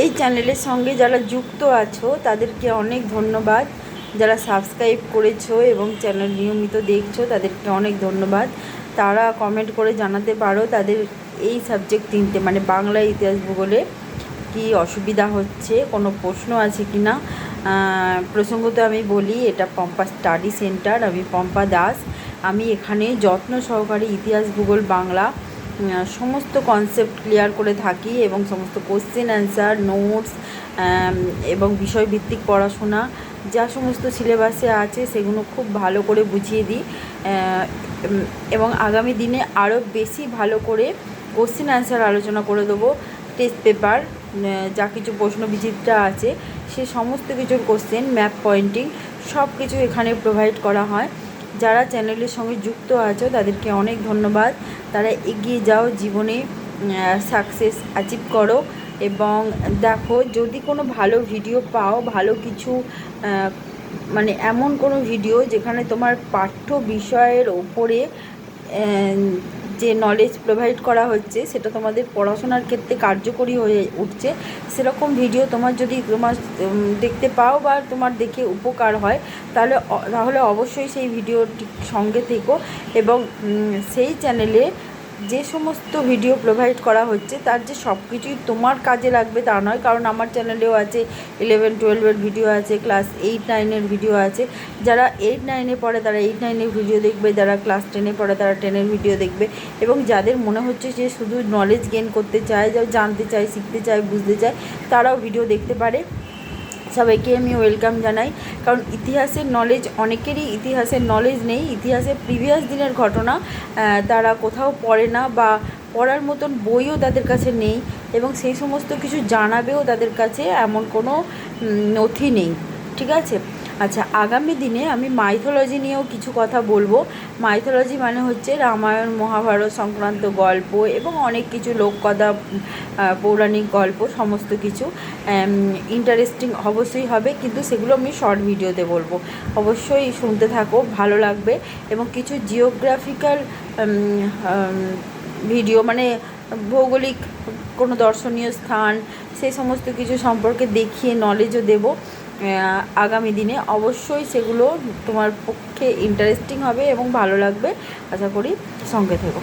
এই চ্যানেলের সঙ্গে যারা যুক্ত আছো তাদেরকে অনেক ধন্যবাদ। যারা সাবস্ক্রাইব করেছো এবং চ্যানেল নিয়মিত দেখছো তাদেরকে অনেক ধন্যবাদ। তারা কমেন্ট করে জানাতে পারো তাদের এই সাবজেক্ট তিনটে মানে বাংলা, ইতিহাস, ভূগোলে কি অসুবিধা হচ্ছে, কোনো প্রশ্ন আছে কি না। প্রসঙ্গত আমি বলি, এটা পম্পা স্টাডি সেন্টার। আমি পম্পা দাস। আমি এখানে যত্ন সহকারে ইতিহাস, ভূগোল, বাংলা সমস্ত কনসেপ্ট ক্লিয়ার করে থাকি এবং সমস্ত কোশ্চেন অ্যান্সার, নোটস এবং বিষয়ভিত্তিক পড়াশোনা যা সমস্ত সিলেবাসে আছে সেগুলো খুব ভালো করে বুঝিয়ে দিই এবং আগামী দিনে আরও বেশি ভালো করে কোশ্চেন অ্যান্সার আলোচনা করে দেবো। টেস্ট পেপার যা কিছু প্রশ্ন বিচিত্রা আছে সে সমস্ত কিছুর কোশ্চেন, ম্যাপ পয়েন্টিং সব কিছু এখানে প্রোভাইড করা হয়। যারা চ্যানেলের সঙ্গে যুক্ত আছো তাদেরকে অনেক ধন্যবাদ। তারা এগিয়ে যাও, জীবনে সাকসেস অ্যাচিভ করো। এবং দেখো, যদি কোনো ভালো ভিডিও পাও, ভালো কিছু মানে এমন কোনো ভিডিও যেখানে তোমার পাঠ্য বিষয়ের ওপরে যে নলেজ প্রোভাইড করা হচ্ছে সেটা তোমাদের পড়াশোনার ক্ষেত্রে কার্যকরী হয়ে উঠছে, সেরকম ভিডিও তোমার যদি দেখতে পাও বা তোমার দেখে উপকার হয় তাহলে অবশ্যই সেই ভিডিওটি সঙ্গে থেকো এবং সেই চ্যানেলে যে সমস্ত ভিডিও প্রোভাইড করা হচ্ছে তার যে সব কিছুই তোমার কাজে লাগবে তা নয়। কারণ আমার চ্যানেলেও আছে 11-12-এর ভিডিও আছে, ক্লাস 8-9-এর ভিডিও আছে। যারা 8-9-এ পড়ে তারা 8-9-এর ভিডিও দেখবে, যারা ক্লাস 10-এ পড়ে তারা 10-এর ভিডিও দেখবে। এবং যাদের মনে হচ্ছে যে শুধু নলেজ গেইন করতে চায়, যা জানতে চায়, শিখতে চায়, বুঝতে চায়, তারাও ভিডিও দেখতে পারে। সবাইকে আমি ওয়েলকাম জানাই। কারণ ইতিহাসের নলেজ অনেকেরই ইতিহাসের নলেজ নেই। ইতিহাসের প্রিভিয়াস দিনের ঘটনা তারা কোথাও পড়ে না বা পড়ার মতন বইও তাদের কাছে নেই এবং সেই সমস্ত কিছু জানাবেও তাদের কাছে এমন কোনো নথি নেই। ঠিক আছে? আচ্ছা, আগামী দিনে আমি মাইথোলজি নিয়েও কিছু কথা বলবো। মাইথোলজি মানে হচ্ছে রামায়ণ, মহাভারত সংক্রান্ত গল্প এবং অনেক কিছু লোককথা, পৌরাণিক গল্প, সমস্ত কিছু ইন্টারেস্টিং অবশ্যই হবে, কিন্তু সেগুলো আমি শর্ট ভিডিওতে বলবো। অবশ্যই শুনতে থাকো, ভালো লাগবে। এবং কিছু জিওগ্রাফিক্যাল ভিডিও মানে ভৌগোলিক কোনো দর্শনীয় স্থান সেই সমস্ত কিছু সম্পর্কে দেখিয়ে নলেজও দেবো আগামী দিনে। অবশ্যই সেগুলো তোমার পক্ষে ইন্টারেস্টিং হবে এবং ভালো লাগবে। আশা করি সঙ্গে থেকো।